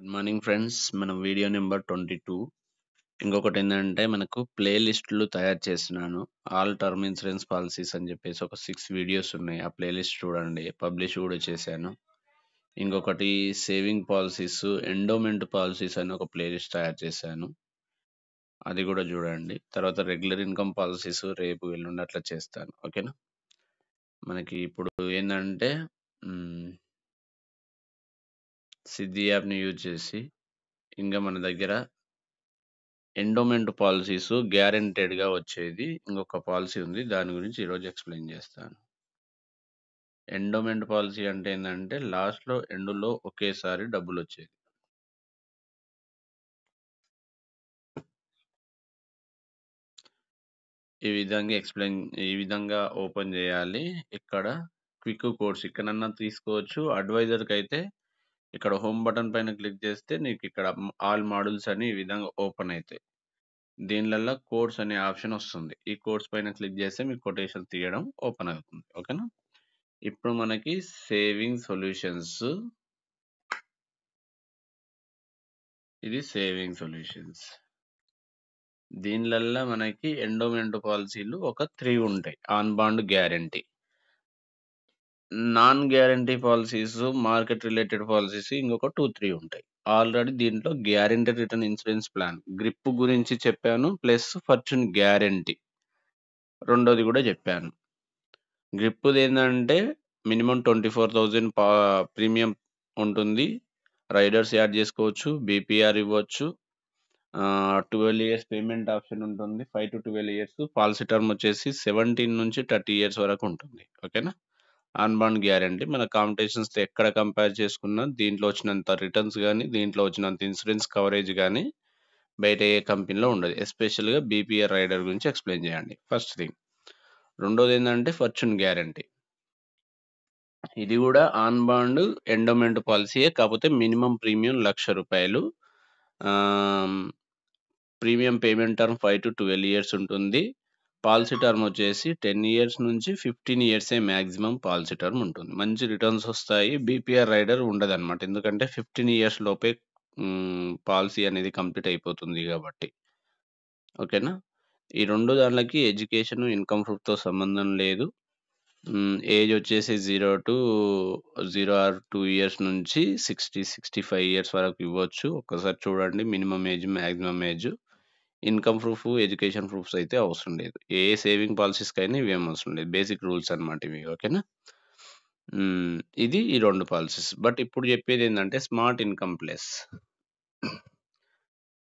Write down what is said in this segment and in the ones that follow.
Good morning friends. మనం video number 22. ఇంకొకటేందంటే మనకు play లిస్టులు తయారు చేస్తున్నాను. ఆల్ టర్మ్ ఇన్సూరెన్స్ పాలిసీస్ అని చెప్పేసి ఒక 6 వీడియోస్ ఉన్నాయి. ఆ ప్లే లిస్ట్ చూడండి. పబ్లిష్ కూడా చేశాను. ఇంకొకటి సేవింగ్ పాలిసీస్, ఎండోమెంట్ పాలిసీస్ అని ఒక ప్లే లిస్ట్ తయారు చేశాను. అది కూడా చూడండి. తర్వాత రెగ్యులర్ ఇన్కమ్ పాలిసీస్ రేపు ఎల్లుండి అట్లా చేస్తాను. ఓకేనా? మనకి ఇప్పుడు ఏందంటే సిద్ధి యాప్‌ని యూజ్ చేసి ఇంకా మన దగ్గర ఎండోమెంట్ పాలిసీస్ గ్యారంటెడ్‌గా వచ్చేది ఇంకొక పాలిసీ ఉంది. దాని గురించి ఈరోజు ఎక్స్‌ప్లెయిన్ చేస్తాను. ఎండోమెంట్ పాలిసీ అంటే ఏందంటే లాస్ట్‌లో ఎండ్‌లో ఒకేసారి డబ్బులొచ్చేది. ఈ విధంగా ఓపెన్ చేయాలి. ఇక్కడ క్విక్ కోడ్స్ ఇక్కడన్నా తీసుకోవచ్చు. అడ్వైజర్‌కైతే ఇక్కడ హోమ్ బటన్ పైన క్లిక్ చేస్తే నీకు ఇక్కడ ఆల్ మాడ్యూల్స్ అని ఈ విధంగా ఓపెన్ అయితాయి. దీనిలల్ల కోడ్స్ అనే ఆప్షన్ వస్తుంది. ఈ కోడ్స్ పైన క్లిక్ చేస్తే మీకు కొటేషన్ తీయడం ఓపెన్ అవుతుంది. ఓకేనా? ఇప్పుడు మనకి సేవింగ్ సొల్యూషన్స్. ఇది సేవింగ్ సొల్యూషన్స్. దీనిలల్ల మనకి ఎండోమెంట్ పాలిసీలు ఒక 3 ఉంటాయి. On bond guarantee. Non guarantee policies, market related policies ఇంకొక 2, 3 ఉంటాయి. ఆల్రెడీ దీంట్లో guaranteed return insurance plan grip గురించి చెప్పాను. ప్లస్ ఫార్చ్యూన్ గ్యారంటీ రెండోది కూడా చెప్పాను. గ్రిప్‌దేందంటే మినిమమ్ 24,000 ప్రీమియం ఉంటుంది. రైడర్స్ యాడ్ చేసుకోవచ్చు. బీపీఆర్ ఇవ్వచ్చు. 12 ఇయర్స్ పేమెంట్ ఆప్షన్ ఉంటుంది. 5-12 ఇయర్స్. పాలసీ టర్మ్ వచ్చేసి 17-30 ఇయర్స్ వరకు ఉంటుంది. ఓకేనా? ఆన్ బాండ్ గ్యారంటీ మన కాంపిటీషన్స్‌తో ఎక్కడ కంపేర్ చేసుకున్నా దీంట్లో వచ్చినంత రిటర్న్స్ గాని, దీంట్లో వచ్చినంత ఇన్సూరెన్స్ కవరేజ్ గాని బయట ఏ కంపెనీలో ఉండదు. ఎస్పెషల్‌గా బీపీఆర్ రైడర్ గురించి ఎక్స్‌ప్లెయిన్ చేయండి. First thing. రెండోదేందంటే ఫార్చ్యూన్ గ్యారంటీ. ఇది కూడా ఆన్ బాండ్ ఎండోమెంట్ పాలిసీయే. కాకపోతే మినిమమ్ ప్రీమియం రూ. 1,00,000. ప్రీమియం పేమెంట్ టర్మ్ 5-12 ఇయర్స్ ఉంటుంది. పాలసీ టర్మ్ వచ్చేసి 10 ఇయర్స్ నుంచి 15 ఇయర్సే మాక్సిమం పాలసీ టర్మ్ ఉంటుంది. మంచి రిటర్న్స్ వస్తాయి. బీపీఆర్ రైడర్ ఉండదనమాట. ఎందుకంటే 15 ఇయర్స్ లోపే పాలసీ అనేది కంప్లీట్ అయిపోతుంది కాబట్టి. ఓకేనా? ఈ 2 దాన్లకి ఎడ్యుకేషన్, ఇన్‌కమ్ ప్రూఫ్‌తో సంబంధం లేదు. ఏజ్ వచ్చేసి 0 ఆర్ 2 ఇయర్స్ నుంచి 60, 65 ఇయర్స్ వరకు ఇవ్వచ్చు. ఒక్కసారి చూడండి minimum age, maximum age. Income proof, education proofs అయితే అవసరం లేదు. ఏ సేవింగ్ పాలిసీస్‌కైనా ఇవేం అవసరం లేదు. బేసిక్ రూల్స్ అన్నమాట ఇవి. ఓకేనా? ఇది ఈ 2 పాలిసీస్. బట్ ఇప్పుడు చెప్పేదేందంటే స్మార్ట్ ఇన్‌కమ్ ప్లస్.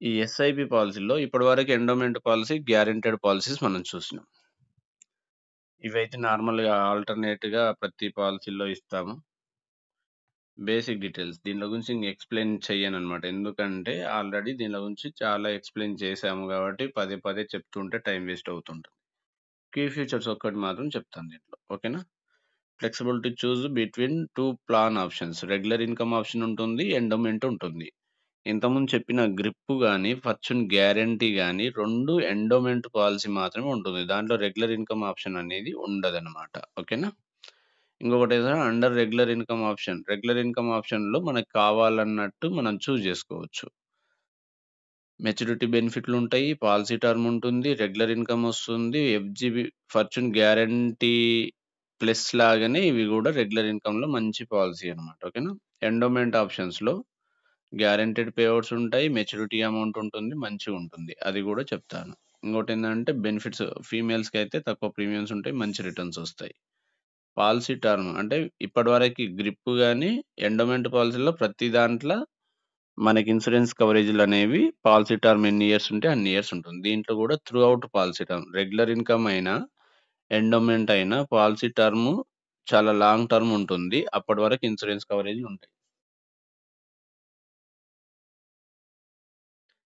ఈ ఎస్ఐపి పాలిసీలో ఇప్పటివరకు ఎండోమెంట్ పాలిసీ, గ్యారంటెడ్ పాలిసీస్ మనం చూసినాం. ఇవైతే నార్మల్‌గా ఆల్టర్‌నేట్‌గా ప్రతి పాలిసీలో ఇస్తాము. Basic details. దీనిలో గురించి ఇంక ఎక్స్‌ప్లెయిన్ చెయ్యననమాట. ఎందుకంటే ఆల్రెడీ దీనిలో గురించి చాలా ఎక్స్‌ప్లెయిన్ చేశాము కాబట్టి పదే పదే చెప్తుంటే టైం వేస్ట్ అవుతుంటది. కీ ఫీచర్స్ ఒక్కటి మాత్రం చెప్తాను దీంట్లో. ఓకేనా? ఫ్లెక్సిబిలిటీ చూస్ between 2 plan options. Regular income option ఉంటుంది. ఎండోమెంట్ ఉంటుంది. ఇంతకుముందు చెప్పిన గ్రిప్ గాని, ఫార్చ్యూన్ గ్యారంటీ గాని 2 ఎండోమెంట్ పాలిసీ మాత్రమే ఉంటుంది. దాంట్లో రెగ్యులర్ ఇన్‌కమ్ ఆప్షన్ అనేది ఉండదనమాట. ఓకేనా? ఇంకొకటేదో under regular income option. Regular income ఆప్షన్‌లో మనకు కావాలన్నట్టు మనం చూజ్ చేసుకోవచ్చు. మెచ్యూరిటీ బెనిఫిట్లుంటాయి. పాలసీ టర్మ్ ఉంటుంది. రెగ్యులర్ ఇన్‌కమ్ వస్తుంది. ఎఫ్‌జీబీ ఫార్చ్యూన్ గ్యారంటీ ప్లస్ లాగానే ఇవి కూడా రెగ్యులర్ ఇన్‌కమ్‌లో మంచి పాలిసీ అనమాట. ఓకేనా? ఎండోమెంట్ ఆప్షన్స్‌లో గ్యారంటెడ్ పేఔట్స్ ఉంటాయి. మెచ్యూరిటీ అమౌంట్ ఉంటుంది. మంచిగుంటుంది. అది కూడా చెప్తాను. ఇంకోటేందంటే బెనిఫిట్స్ ఫీమేల్స్‌కైతే తక్కువ ప్రీమియమ్స్ ఉంటాయి. మంచి రిటర్న్స్ వస్తాయి. పాలసీ టర్మ్ అంటే ఇప్పటివరకి గ్రిప్ గాని, ఎండోమెంట్ పాలిసీలో ప్రతి దాంట్ల మనకి ఇన్సూరెన్స్ కవరేజ్‌లనేవి పాలసీ టర్మ్ ఎన్ని ఇయర్స్ ఉంటే అన్ని ఇయర్స్ ఉంటుంది. దీంట్లో కూడా through out policy term regular income అయినా, ఎండోమెంట్ అయినా పాలసీ టర్మ్ చాలా లాంగ్ టర్మ్ ఉంటుంది. అప్పటి వరకు ఇన్సూరెన్స్ కవరేజ్‌లు ఉంటాయి.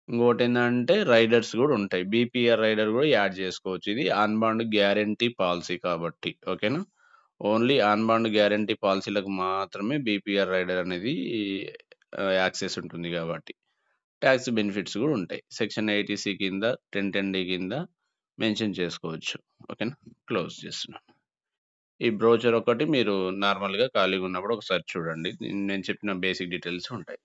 ఇంకోటేందంటే రైడర్స్ గూడా ఉంటాయి. బీపీఆర్ రైడర్ గూడా యాడ్ జేసుకోవచ్చు. ఇది ఆన్ బాండ్ గ్యారంటీ పాలిసీ కాబట్టి. ఓకేనా? ఓన్లీ ఆన్ బాండ్ గ్యారంటీ పాలిసీలకు మాత్రమే బీపీఆర్ రైడర్ అనేది యాక్సెస్ ఉంటుంది గాబట్టి. టాక్స్ బెనిఫిట్స్ గూడా ఉంటాయి. సెక్షన్ 80సి కింద, 1010డి కింద మెన్షన్ చేసుకోవచ్చు. ఓకేనా? క్లోజ్ చేస్తున్నాను. ఈ బ్రోచర్ ఒకటి మీరు నార్మల్‌గా ఖాళీగున్నప్పుడు ఒకసారి చూడండి. నేను చెప్పిన బేసిక్ డీటెయిల్స్ ఉంటాయి.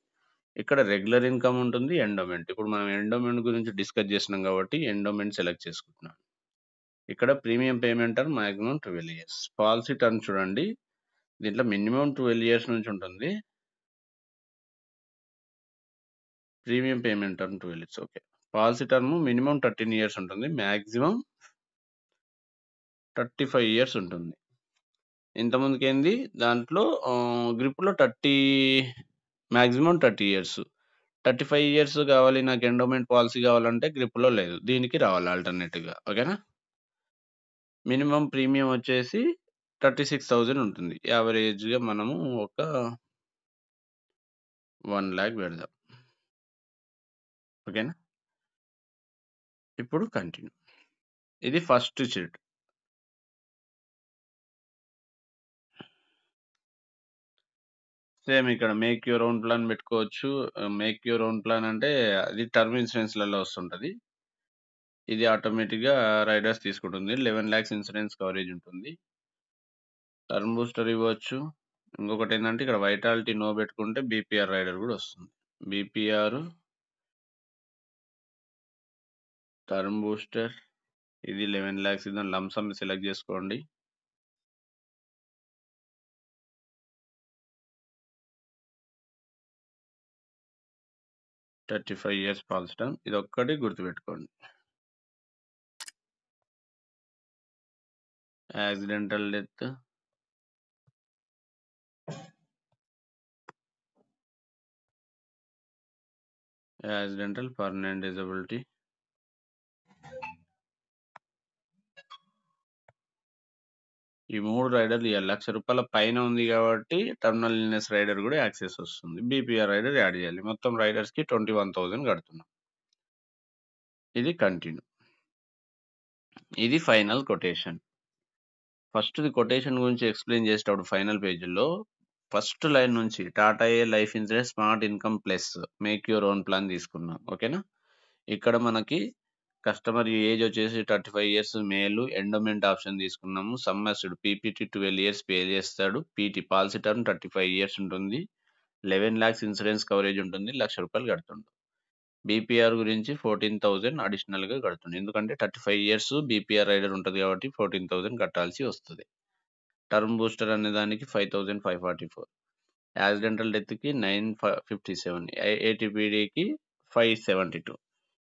ఇక్కడ రెగ్యులర్ ఇన్‌కమ్ ఉంటుంది. ఎండోమెంట్. ఇప్పుడు మనం ఎండోమెంట్ గురించి డిస్కస్ చేసినాం కాబట్టి ఎండోమెంట్ సెలెక్ట్ చేసుకుంటున్నాను. ఇక్కడ premium payment term maximum 12 years. Policy term చూడండి. దీంట్లో మినిమమ్ 12 ఇయర్స్ నుంచి ఉంటుంది. Premium payment term 12 years. Okay. Policy term minimum 13 years ఉంటుంది. మాక్సిమం 35 ఇయర్స్ ఉంటుంది. ఇంతకుముందుకేంది దాంట్లో గ్రిప్‌లో మాక్సిమం 30 ఇయర్స్. 35 ఇయర్స్ కావాలి నాకు ఎండోమెంట్ పాలసీ కావాలంటే గ్రిప్‌లో లేదు. దీనికి రావాలి ఆల్టర్‌నేటివ్‌గా. ఓకేనా? మినిమమ్ ప్రీమియం వచ్చేసి 36,000 ఉంటుంది. యావరేజ్‌గా మనము ఒక 1,00,000 పెడదాం. ఓకేనా? ఇప్పుడు కంటిన్యూ. ఇది ఫస్ట్ షీట్. సేమ్ ఇక్కడ మేక్ యూర్ ఓన్ ప్లాన్ పెట్టుకోవచ్చు. మేక్ యూర్ ఓన్ ప్లాన్ అంటే అది టర్మ్ ఇన్సూరెన్స్‌లలో వస్తుంటది. ఇది ఆటోమేటిక్‌గా రైడర్స్ తీసుకుంటుంది. 11,00,000 ఇన్సూరెన్స్ కవరేజ్ ఉంటుంది. టర్మ్ బూస్టర్ ఇవ్వచ్చు. ఇంకొకటేందంటే ఇక్కడ వైటాలిటీ నో పెట్టుకుంటే బీపీఆర్ రైడర్ గూడా వస్తుంది. బీపీఆర్, టర్మ్ బూస్టర్ ఇది 11,00,000 ఇద్దాం. లంప్ సమ్ సెలెక్ట్ చేసుకోండి. " 35 ఇయర్స్ పాలసీ టర్మ్. ఇదొక్కటి గుర్తుపెట్టుకోండి. Accidental death, accidental permanent disability, ఈ 3 రైడర్లు ఇయ్యాలి. ₹1,00,000 పైన ఉంది కాబట్టి టర్మినల్ ఇల్‌నెస్ రైడర్ గూడా యాక్సెస్ వస్తుంది. బీపీఆర్ రైడర్ యాడ్ చేయాలి. మొత్తం రైడర్స్‌కి 21,000 కడుతున్నాం. ఇది కంటిన్యూ. ఇది ఫైనల్ కొటేషన్. ఫస్ట్‌ది కొటేషన్ గురించి ఎక్స్‌ప్లెయిన్ చేసేటప్పుడు ఫైనల్ పేజీలో ఫస్ట్ లైన్ నుంచి Tata A life insurance smart income plus make your own plan తీసుకున్నాం. ఓకేనా? ఇక్కడ మనకి కస్టమర్ ఏజ్ వచ్చేసి 35 ఇయర్స్ మేలు. ఎండోమెంట్ ఆప్షన్ తీసుకున్నాము. సమ్ అస్యూర్డ్ పీపీటీ 12 ఇయర్స్ పే చేస్తాడు. పీటీ పాలసీ టర్మ్ 35 ఇయర్స్ ఉంటుంది. 11,00,000 ఇన్సూరెన్స్ కవరేజ్ ఉంటుంది. ₹1,00,000 కడుతుండు. బీపీఆర్ గురించి 14,000 అడిషనల్‌గా కడుతుండు. ఎందుకంటే 35 ఇయర్స్ బీపీఆర్ రైడర్ ఉంటది కాబట్టి 14,000 కట్టాల్సి వస్తది. టర్మ్ బూస్టర్ అనే దానికి 5,544. యాక్సిడెంటల్ డెత్‌కి 957. ఏటీపీడీకి 572.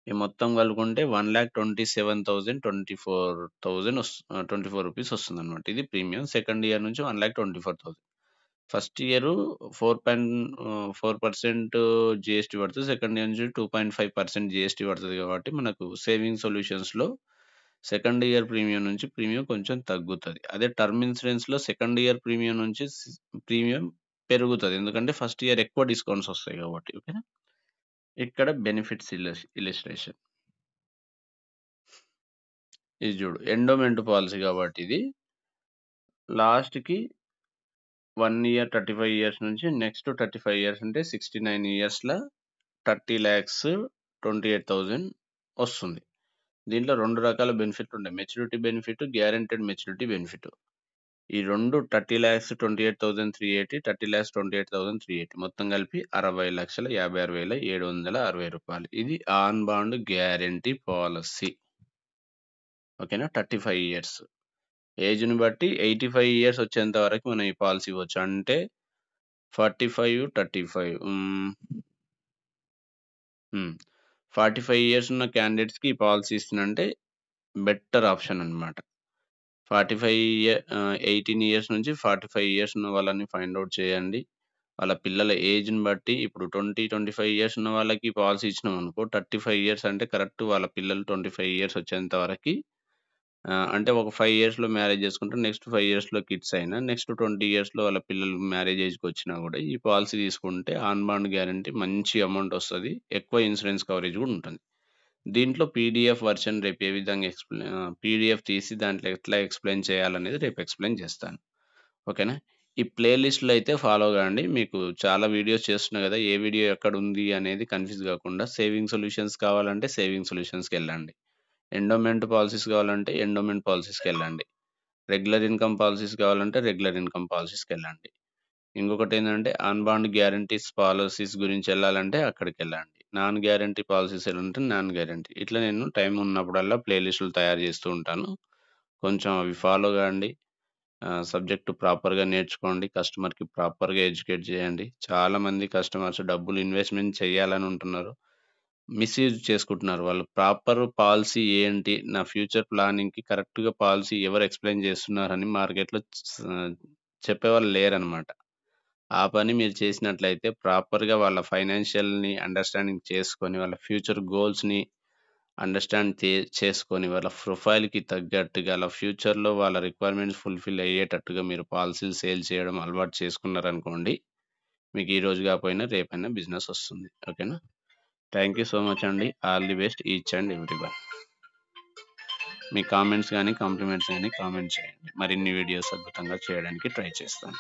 ఈ మొత్తం కలుపుకుంటే 1,27,024 రూపీస్ వస్తుందన్నమాట. ఇది ప్రీమియం. సెకండ్ ఇయర్ నుంచి 1,24,000. ఫస్ట్ ఇయర్ 4% జీఎస్టీ పడుతది. సెకండ్ ఇయర్ నుంచి 2.5% జీఎస్టీ పడతది కాబట్టి మనకు సేవింగ్ సొల్యూషన్స్‌లో సెకండ్ ఇయర్ ప్రీమియం నుంచి ప్రీమియం కొంచెం తగ్గుతది. అదే టర్మ్ ఇన్సూరెన్స్‌లో సెకండ్ ఇయర్ ప్రీమియం నుంచి ప్రీమియం పెరుగుతది. ఎందుకంటే ఫస్ట్ ఇయర్ ఎక్కువ డిస్కౌంట్స్ వస్తాయి కాబట్టి. ఓకేనా? ఇక్కడ బెనిఫిట్స్ ఇల్లస్ట్రేషన్. ఇది చూడు ఎండోమెంట్ పాలసీ కాబట్టి ఇది లాస్ట్‌కి 1 ఇయర్ 35 ఇయర్స్ నుంచి నెక్స్ట్ 35 ఇయర్స్ అంటే 69 ఇయర్స్‌ల 30,28,000 వస్తుంది. దీంట్లో 2 రకాల బెనిఫిట్లు ఉంటాయి. Maturity benefit, guaranteed maturity benefit. ఈ 2 30,28,380, 30,28,380 మొత్తం కలిపి ₹60,56,760. ఇది ఆన్ బాండ్ గ్యారంటీ పాలసీ. ఓకేనా? 35 ఇయర్స్. ఏజ్‌ని బట్టి 85 ఇయర్స్ వచ్చేంత వరకు మనం ఈ పాలసీ ఇవ్వచ్చు. అంటే 45, 35 45 ఇయర్స్ ఉన్న క్యాండిడేట్స్‌కి ఈ పాలసీ ఇస్తున్నంటే బెటర్ ఆప్షన్ అన్నమాట. 18 ఇయర్స్ నుంచి 45 ఇయర్స్ ఉన్న వాళ్ళని ఫైండ్ ఔట్ చేయండి. వాళ్ళ పిల్లల ఏజ్‌ని బట్టి ఇప్పుడు 25 ఇయర్స్ ఉన్న వాళ్ళకి పాలసీ ఇచ్చినామనుకో 35 ఇయర్స్ అంటే కరెక్ట్ వాళ్ళ పిల్లలు 25 ఇయర్స్ వచ్చేంత వరకి అంటే ఒక 5 ఇయర్స్‌లో మ్యారేజ్ చేసుకుంటే నెక్స్ట్ 5 ఇయర్స్‌లో కిడ్స్ అయినా నెక్స్ట్ 20 ఇయర్స్‌లో వాళ్ళ పిల్లలు మ్యారేజ్ ఏజ్‌కి వచ్చినా కూడా ఈ పాలసీ తీసుకుంటే ఆన్ బాండ్ గ్యారంటీ మంచి అమౌంట్ వస్తది. ఎక్కువ ఇన్సూరెన్స్ కవరేజ్ కూడా ఉంటుంది. దీంట్లో పీడీఎఫ్ వర్షన్ రేపు ఏ విధంగా పీడీఎఫ్ తీసి దాంట్లో ఎట్లా ఎక్స్‌ప్లెయిన్ చేయాలనేది రేపు ఎక్స్‌ప్లెయిన్ చేస్తాను. ఓకేనా? ఈ ప్లే లిస్ట్‌లో అయితే ఫాలో కాండి. మీకు చాలా వీడియోస్ చేస్తున్నా కదా! ఏ వీడియో ఎక్కడుంది అనేది కన్‌ఫ్యూజ్ కాకుండా సేవింగ్ సొల్యూషన్స్ కావాలంటే సేవింగ్ సొల్యూషన్స్‌కెళ్ళండి. ఎండోమెంట్ పాలిసీస్ కావాలంటే ఎండోమెంట్ పాలిసీస్‌కెళ్ళండి. రెగ్యులర్ ఇన్‌కమ్ పాలిసీస్ కావాలంటే రెగ్యులర్ ఇన్‌కమ్ పాలిసీస్‌కెళ్ళండి. ఇంకొకటేందంటే అన్‌బాండ్ గ్యారంటీస్ పాలిసీస్ గురించెళ్ళాలంటే అక్కడికెళ్ళండి. నాన్ గ్యారంటీ పాలిసీస్ ఎళ్ళాలంటే నాన్ గ్యారంటీ. ఇట్లా నేను టైం ఉన్నప్పుడల్లా ప్లే లిస్టులు తయారు చేస్తూ ఉంటాను. కొంచెం అవి ఫాలో గాండి. సబ్జెక్ట్ ప్రాపర్‌గా నేర్చుకోండి. కస్టమర్‌కి ప్రాపర్‌గా ఎడ్యుకేట్ చేయండి. చాలామంది కస్టమర్స్ డబ్బులు ఇన్వెస్ట్‌మెంట్ చేయాలని ఉంటున్నారు. మిస్‌యూజ్ చేసుకుంటున్నారు. వాళ్ళు ప్రాపర్ పాలిసీ ఏంటి? నా ఫ్యూచర్ ప్లానింగ్‌కి కరెక్ట్‌గా పాలిసీ ఎవరు ఎక్స్‌ప్లెయిన్ చేస్తున్నారని మార్కెట్‌లో చెప్పేవాళ్ళు లేరనమాట. ఆ పని మీరు చేసినట్లయితే ప్రాపర్‌గా వాళ్ళ ఫైనాన్షియల్‌ని అండర్‌స్టాండింగ్ చేసుకొని, వాళ్ళ ఫ్యూచర్ గోల్స్‌ని అండర్‌స్టాండ్ చేసుకొని, వాళ్ళ ప్రొఫైల్‌కి తగ్గట్టుగా, అలా ఫ్యూచర్‌లో వాళ్ళ రిక్వైర్మెంట్స్ ఫుల్‌ఫిల్ అయ్యేటట్టుగా మీరు పాలిసీలు సేల్ చేయడం అలవాటు చేసుకున్నారనుకోండి, మీకు ఈ రోజు కాకపోయినా రేపైనా బిజినెస్ వస్తుంది. ఓకేనా? థాంక్ యూ సో మచ్ అండి. All the best each and everyone. Me comments గాని, కాంప్లిమెంట్స్ గాని కామెంట్ చేయండి. మరిన్ని వీడియోస్ అద్భుతంగా చేయడానికి ట్రై చేస్తాను.